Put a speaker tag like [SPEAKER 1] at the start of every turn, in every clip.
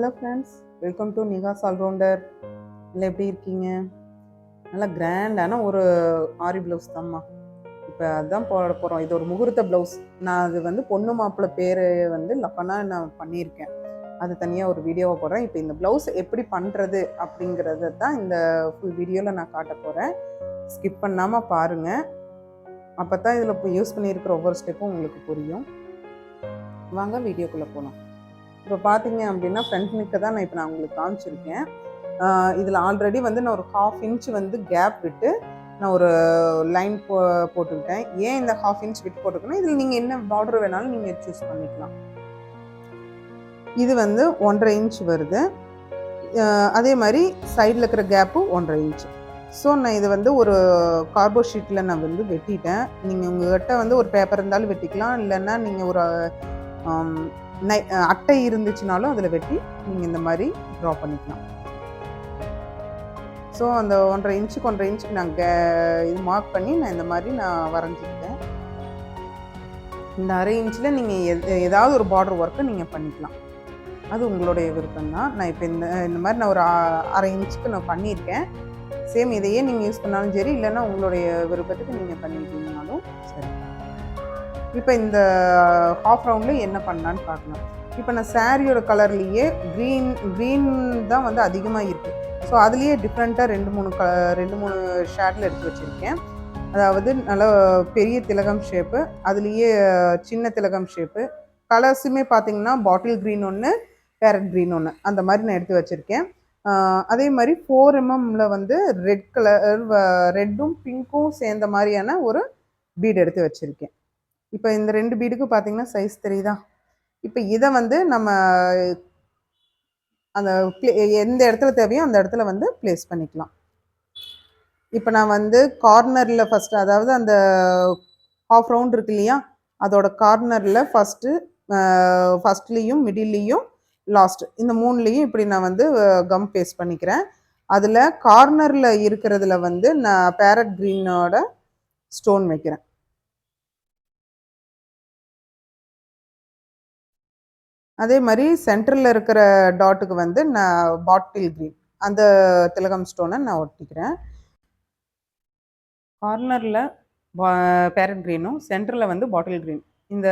[SPEAKER 1] Hello friends, welcome to Nikas allrounder. இல்லை எப்படி இருக்கீங்க? நல்லா கிராண்டான ஒரு ஆரி ப்ளவுஸ் தான்மா இப்போ அதுதான் போட போகிறோம். இது ஒரு முகூர்த்த ப்ளவுஸ். நான் அது வந்து பொண்ணு மாப்பிள்ளை பேர் வந்து லப்பனா நான் பண்ணியிருக்கேன். அது தனியாக ஒரு வீடியோவை போடுறேன். இப்போ இந்த ப்ளவுஸ் எப்படி பண்ணுறது அப்படிங்கிறத தான் இந்த ஃபுல் வீடியோவில் நான் காட்ட போகிறேன். ஸ்கிப் பண்ணாமல் பாருங்கள். அப்போ தான் இதில் இப்போ யூஸ் பண்ணியிருக்கிற ஒவ்வொரு ஸ்டெப்பும் உங்களுக்கு புரியும். வாங்க வீடியோக்குள்ளே போகலாம். இப்போ பார்த்தீங்க அப்படின்னா ஃப்ரண்ட் நெக்கை தான் நான் உங்களுக்கு காமிச்சிருக்கேன். இதில் ஆல்ரெடி வந்து நான் ஒரு 1/2 இன்ச் வந்து கேப் விட்டு நான் ஒரு லைன் போட்டுக்கிட்டேன். ஏன் இந்த 1/2 இன்ச் விட்டு போட்டுக்கணும், இதில் நீங்கள் என்ன பார்டர் வேணாலும் நீங்கள் சூஸ் பண்ணிக்கலாம். இது வந்து 1.5 இன்ச் வருது. அதே மாதிரி சைடில் இருக்கிற கேப்பு 1.5 இன்ச். ஸோ நான் இது வந்து ஒரு கார்போ ஷீட்டில் நான் வந்து வெட்டிட்டேன். நீங்கள் உங்கள்கிட்ட வந்து ஒரு பேப்பர் இருந்தாலும் வெட்டிக்கலாம், இல்லைன்னா நீங்கள் ஒரு அட்டை இருந்துச்சுனாலும் அதில் வெட்டி நீங்கள் இந்த மாதிரி ட்ரா பண்ணிக்கலாம். ஸோ அந்த 1.5 இன்ச்சுக்கு 1.5 இன்ச்சுக்கு நான் இது மார்க் பண்ணி நான் இந்த மாதிரி நான் வரைஞ்சிக்கிட்டேன். இந்த 1/2 இன்ச்சில் நீங்கள் ஏதாவது ஒரு பார்டர் ஒர்க்கு நீங்கள் பண்ணிக்கலாம். அது உங்களுடைய விருப்பம் தான். நான் இப்போ இந்த மாதிரி நான் ஒரு 1/2 இன்ச்சுக்கு நான் பண்ணியிருக்கேன். சேம் இதையே நீங்கள் யூஸ் பண்ணாலும் சரி, இல்லைன்னா உங்களுடைய விருப்பத்துக்கு நீங்கள் பண்ணிக்கிட்டீங்கனாலும் சரி. இப்போ இந்த ஹாஃப் ரவுண்டில் என்ன பண்ணலான்னு பார்க்கலாம். இப்போ நான் சாரியோட கலர்லேயே க்ரீன் தான் வந்து அதிகமாக இருக்குது. ஸோ அதுலேயே டிஃப்ரெண்ட்டாக 2-3 ஷேடில் எடுத்து வச்சுருக்கேன். அதாவது நல்லா பெரிய திலகம் ஷேப்பு, அதுலேயே சின்ன திலகம் ஷேப்பு. கலர்ஸுமே பார்த்திங்கன்னா பாட்டில் க்ரீன் ஒன்று, பேரட் க்ரீன் ஒன்று, அந்த மாதிரி நான் எடுத்து வச்சுருக்கேன். அதே மாதிரி 4 mmல வந்து ரெட்டும் பிங்க்கும் சேர்ந்த மாதிரியான ஒரு பீடு எடுத்து வச்சுருக்கேன். இப்போ இந்த 2 பீடுக்கு பார்த்தீங்கன்னா சைஸ் தெரியுதா? இப்போ இதை வந்து நம்ம அந்த எந்த இடத்துல தேவையோ அந்த இடத்துல வந்து ப்ளேஸ் பண்ணிக்கலாம். இப்போ நான் வந்து கார்னரில் ஃபஸ்ட்டு, அதாவது அந்த ஹாஃப் ரவுண்ட் இருக்கு இல்லையா, அதோட கார்னரில் ஃபஸ்ட்லேயும் மிடில்லையும் லாஸ்ட் இந்த 3லேயும் இப்படி நான் வந்து கம் பேஸ்ட் பண்ணிக்கிறேன். அதில் கார்னரில் இருக்கிறதுல வந்து நான் பேரட் க்ரீனோட ஸ்டோன் வைக்கிறேன். அதே மாதிரி சென்டரில் இருக்கிற டாட்டுக்கு வந்து நான் பாட்டில் க்ரீன் அந்த திலகம் ஸ்டோனை நான் ஒட்டிக்கிறேன். கார்னரில் பேரட் க்ரீனும் சென்டரில் வந்து பாட்டில் க்ரீன் இந்த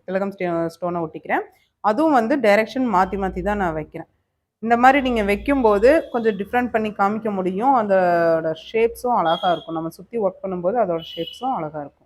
[SPEAKER 1] திலகம் ஸ்டோனை ஒட்டிக்கிறேன். அதுவும் வந்து டைரெக்ஷன் மாற்றி தான் நான் வைக்கிறேன். இந்த மாதிரி நீங்கள் வைக்கும்போது கொஞ்சம் டிஃப்ரெண்ட் பண்ணி காமிக்க முடியும். அதோட ஷேப்ஸும் அழகாக இருக்கும். நம்ம சுற்றி ஒர்க் பண்ணும்போது அதோட ஷேப்ஸும் அழகாக இருக்கும்.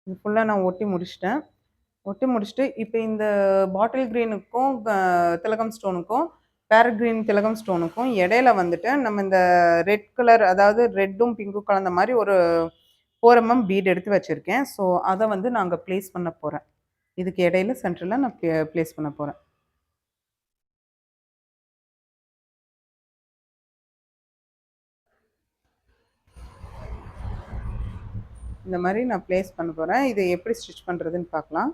[SPEAKER 1] இது ஃபுல்லாக நான் ஒட்டி முடிச்சுட்டு இப்போ இந்த பாட்டில் க்ரீனுக்கும் திலகம் ஸ்டோனுக்கும் பேரட் க்ரீன் திலகம் ஸ்டோனுக்கும் இடையில வந்துட்டு நம்ம இந்த ரெட் கலர், அதாவது ரெட்டும் பிங்க்கும் கலந்த மாதிரி ஒரு 4 mm பீட் எடுத்து வச்சுருக்கேன். ஸோ அதை வந்து நான் அங்கே ப்ளேஸ் பண்ண போகிறேன். இதுக்கு இடையில சென்டரில் நான் ப்ளேஸ் பண்ண போகிறேன். இந்த மாதிரி நான் ப்ளேஸ் பண்ண போகிறேன். இதை எப்படி ஸ்டிச் பண்ணுறதுன்னு பார்க்கலாம்.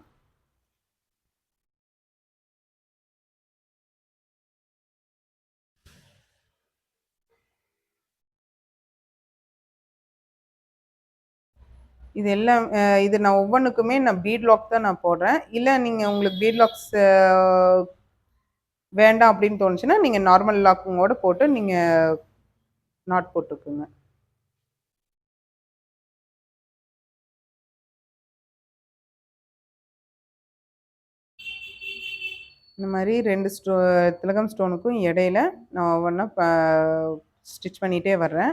[SPEAKER 1] இது எல்லாம் இது நான் ஒவ்வொன்றுக்குமே நான் பீட் லாக் தான் நான் போடுறேன். இல்லை நீங்கள் உங்களுக்கு பீட் லாக்ஸ் வேண்டாம் அப்படின்னு தோணுச்சுன்னா நீங்கள் நார்மல் லாக்குங்கோட போட்டு நீங்கள் நாட் போட்டுக்குங்க. இந்த மாதிரி 2 திலகம் ஸ்டோனுக்கும் இடையில நான் ஒவ்வொன்றா ஸ்டிச் பண்ணிகிட்டே வர்றேன்.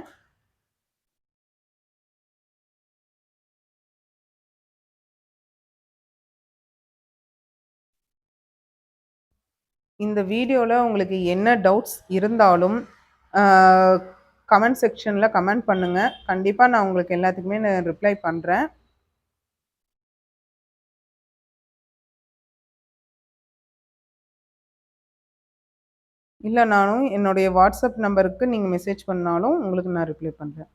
[SPEAKER 1] இந்த வீடியோவில் உங்களுக்கு என்ன டவுட்ஸ் இருந்தாலும் கமெண்ட் செக்ஷனில் கமெண்ட் பண்ணுங்கள். கண்டிப்பாக நான் உங்களுக்கு எல்லாத்துக்குமே நான் ரிப்ளை பண்ணுறேன். இல்ல நானும் என்னுடைய வாட்ஸ்அப் நம்பருக்கு நீங்க மெசேஜ் பண்ணாலும் உங்களுக்கு நான் ரிப்ளை பண்றேன்.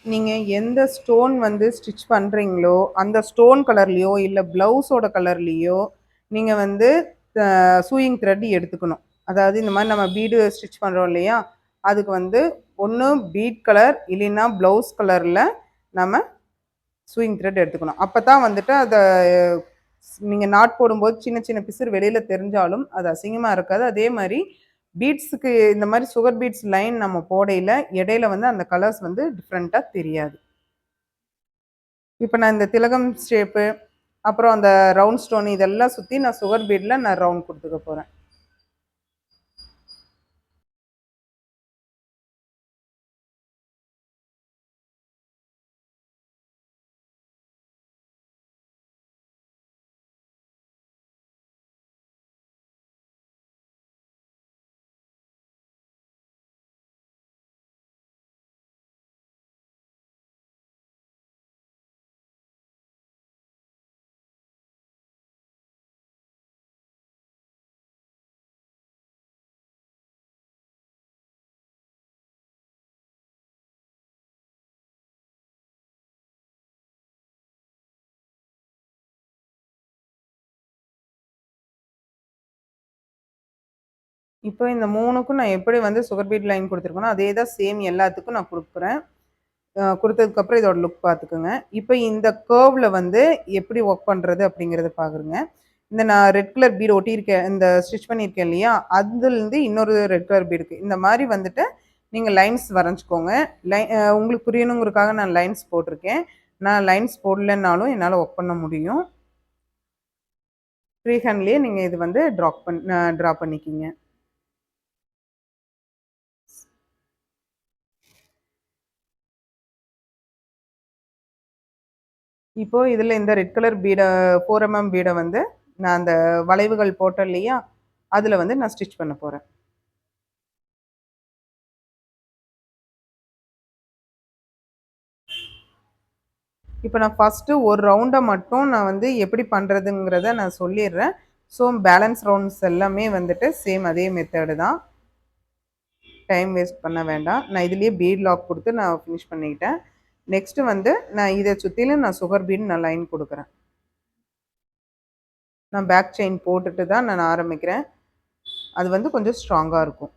[SPEAKER 1] நீங்க எந்த ஸ்டோன் வந்து ஸ்டிச் பண்றீங்களோ, அந்த ஸ்டோன் கலர்லயோ, இல்ல ப்ளவுஸோட கலர்லயோ, நீங்க வந்து சூயிங் த்ரெட் எடுத்துக்கணும். அதாவது இந்த மாரி நம்ம பீடு ஸ்டிச் பண்றோம் இல்லையா? அதுக்கு வந்து ஒண்ணு பீட் கலர் இல்லைன்னா ப்ளவுஸ் கலர்ல நம்ம சூயிங் த்ரெட் எடுத்துக்கணும். அப்பதான் வந்துட்டு அத நீங்க நாட் போடும்போது சின்ன சின்ன பிசிறு வெளியில தெரிஞ்சாலும், அது அசிங்கமா இருக்காது. அதே மாரி பீட்ஸுக்கு இந்த மாரி சுகர் பீட்ஸ் லைன் நம்ம போடையில, இடையில வந்து அந்த கலர்ஸ் வந்து டிஃப்ரெண்ட்டா தெரியாது. இப்ப நான் இந்த திலகம் ஷேப்பு, அப்புறம் அந்த ரவுண்ட் ஸ்டோன் இதெல்லாம் சுத்தி நான் சுகர் பீட்ல நான் ரவுண்ட் குடுத்துக்க போறேன். இப்போ இந்த 3க்கும் நான் எப்படி வந்து சுகர் பீட் லைன் குடுத்துருக்கேனோ, அதே தான் சேம் எல்லாத்துக்கும் நான் குடுக்குறேன். குடுத்ததுக்கப்புறம் இதோட லுக் பார்த்துக்கோங்க. இப்போ இந்த கர்வ்ல வந்து எப்படி ஒர்க் பண்றது அப்படிங்கிறத பாருங்க. இந்த நான் ரெட் கலர் பீட் ஒட்டியிருக்கேன். இந்த ஸ்டிச் பண்ணியிருக்கேன் இல்லையா? அதுலருந்து இன்னொரு ரெட் கலர் பீடுக்கு இந்த மாரி வந்துட்டு நீங்க லைன்ஸ் வரைஞ்சுக்கோங்க. உங்களுக்கு புரியணுங்கிறதுக்காக நான் லைன்ஸ் போட்டிருக்கேன். நான் லைன்ஸ் போடலனாலும் என்னால ஒர்க் பண்ண முடியும். ஃப்ரீ ஹேண்ட்லயே நீங்க இது வந்து ட்ரா பண்ணிக்கீங்க. இப்போ இதுல இந்த ரெட் கலர் பீட 4 பீட வந்து நான் அந்த வளைவுகள் போட்டேன் இல்லையா? அதுல வந்து நான் ஸ்டிச் பண்ண போறேன். இப்ப நான் ஃபர்ஸ்ட்டு ஒரு ரவுண்ட மட்டும் நான் வந்து எப்படி பண்றதுங்கிறத நான் சொல்லிர்றேன். ஸோ பேலன்ஸ் ரவுண்ட்ஸ் எல்லாமே வந்துட்டு சேம் அதே மெத்தேடு தான். டைம் வேஸ்ட் பண்ண வேண்டாம். நான் இதுலயே பீட் லாக் குடுத்து நான் ஃபினிஷ் பண்ணிக்கிட்டேன். நெக்ஸ்ட்டு வந்து நான் இத சுத்திலும் நான் சுகர் பீட் நான் லைன் குடுக்குறேன். நான் பேக் செயின் போட்டுட்டு தான் நான் ஆரம்பிக்கிறேன். அது வந்து கொஞ்சம் ஸ்ட்ராங்கா இருக்கும்.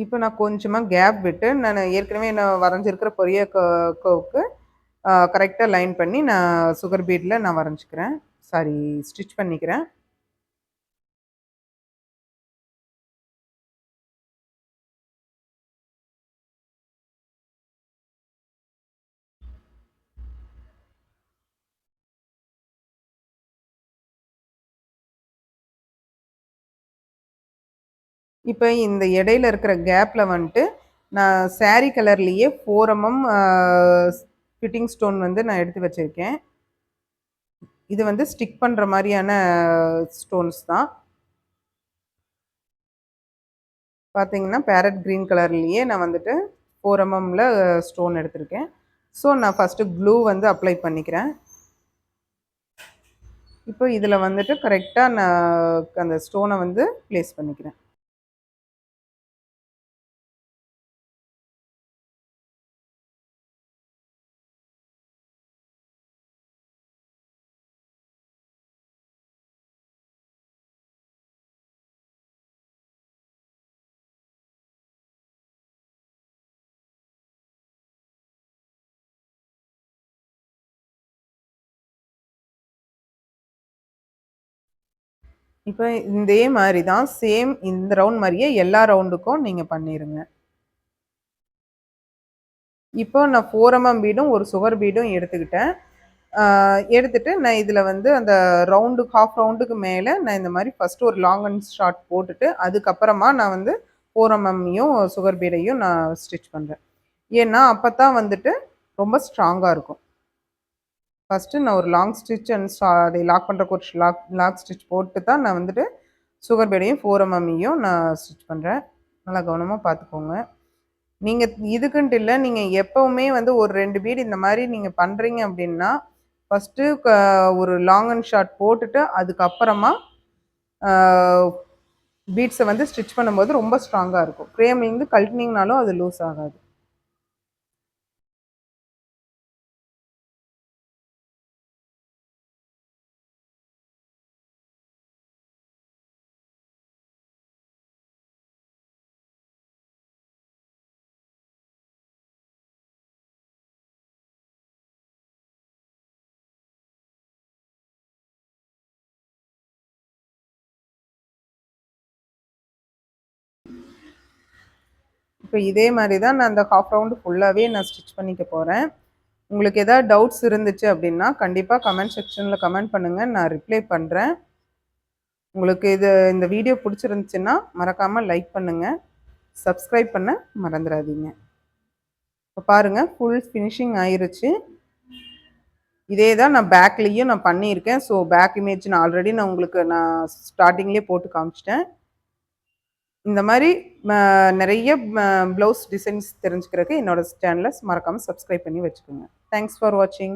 [SPEAKER 1] இப்ப நான் கொஞ்சமா கேப் விட்டு, நானு ஏற்கனவே நான் வரைஞ்சிருக்கிற பெரிய கர்வ்க்கு கரெக்ட்டா லைன் பண்ணி நான் சுகர் பீட்ல நான் வரைஞ்சுக்கிறேன். சாரி ஸ்டிச் பண்ணிக்கிறேன். இப்ப இந்த இடையில இருக்கிற கேப்ல வந்துட்டு, நான் சாரி கலர்லயே 4 ஃபிட்டிங் ஸ்டோன் வந்து நான் எடுத்து வச்சிருக்கேன். இது வந்து ஸ்டிக் பண்ற மாரியான ஸ்டோன்ஸ் தான். பார்த்தீங்கன்னா, பேரட் கிரீன் கலர்லயே நான் வந்துட்டு 4 ஸ்டோன் எடுத்திருக்கேன். ஸோ, நான் ஃபர்ஸ்ட்டு க்ளூ வந்து அப்ளை பண்ணிக்கிறேன். இப்போ இதில வந்துட்டு கரெக்ட்டா நான் அந்த ஸ்டோன வந்து பிளேஸ் பண்ணிக்கிறேன். இப்ப இதே மாரி தான் சேம் இந்த ரவுண்ட் மாரியே எல்லா ரவுண்டுக்கும் நீங்க பண்ணிருங்க. இப்போ நான் 4 பீடும், ஒரு சுகர் பீடும் எடுத்துக்கிட்டேன். ஆ எடுத்துட்டு நான் இதில வந்து அந்த ரவுண்டு ஹாஃப் ரவுண்டுக்கு மேல நான் இந்த மாரி ஃபர்ஸ்ட்டு ஒரு லாங் அண்ட் ஷார்ட் போட்டுட்டு, அதுக்கப்புறமா நான் வந்து 4 mmயும் சுகர் பீடையும் நான் ஸ்டிச் பண்ணுறேன். ஏன்னா அப்போ தான் வந்துட்டு ரொம்ப ஸ்ட்ராங்காக இருக்கும். ஃபஸ்ட்டு நான் ஒரு லாங் ஸ்டிச் அண்ட் அதை லாக் பண்ணுறக்கு ஒரு லாக் ஸ்டிச் போட்டு தான் நான் வந்துட்டு சுகர் பீடையும் 4 mmயும் நான் ஸ்டிச் பண்ணுறேன். நல்லா கவனமாக பார்த்துக்கோங்க. நீங்கள் இதுக்குன்ட்டு இல்லை, நீங்கள் எப்போவுமே வந்து ஒரு 2 பீடு இந்த மாதிரி நீங்கள் பண்ணுறீங்க அப்படின்னா ஃபஸ்ட்டு ஒரு லாங் அண்ட் ஷார்ட் போட்டுட்டு அதுக்கப்புறமா பீட்ஸை வந்து ஸ்டிச் பண்ணும்போது ரொம்ப ஸ்ட்ராங்காக இருக்கும். ஃப்ரேம்லேருந்து கழட்டினீங்கனாலும் அது லூஸ் ஆகாது. இப்போ இதே மாதிரி தான் நான் அந்த ஹாஃப் ரவுண்டு ஃபுல்லாகவே நான் ஸ்டிச் பண்ணிக்க போகிறேன். உங்களுக்கு எதாவது டவுட்ஸ் இருந்துச்சு அப்படின்னா கண்டிப்பாக கமெண்ட் செக்ஷனில் கமெண்ட் பண்ணுங்கள், நான் ரிப்ளை பண்ணுறேன். உங்களுக்கு இந்த வீடியோ பிடிச்சிருந்துச்சுன்னா மறக்காமல் லைக் பண்ணுங்கள், சப்ஸ்கிரைப் பண்ண மறந்துடாதீங்க. இப்போ பாருங்கள், ஃபுல் ஃபினிஷிங் ஆயிருச்சு. இதே தான் நான் பேக்லேயும் நான் பண்ணியிருக்கேன். ஸோ பேக் இமேஜ் நான் ஆல்ரெடி உங்களுக்கு ஸ்டார்டிங்லேயே போட்டு காமிச்சிட்டேன். இந்த மாதிரி நிறைய ப்ளவுஸ் டிசைன்ஸ் தெரிஞ்சுக்கிறதுக்கு என்னோட சேனலை மறக்காமல் சப்ஸ்கிரைப் பண்ணி வச்சுக்கோங்க. தேங்க்ஸ் ஃபார் வாட்சிங்.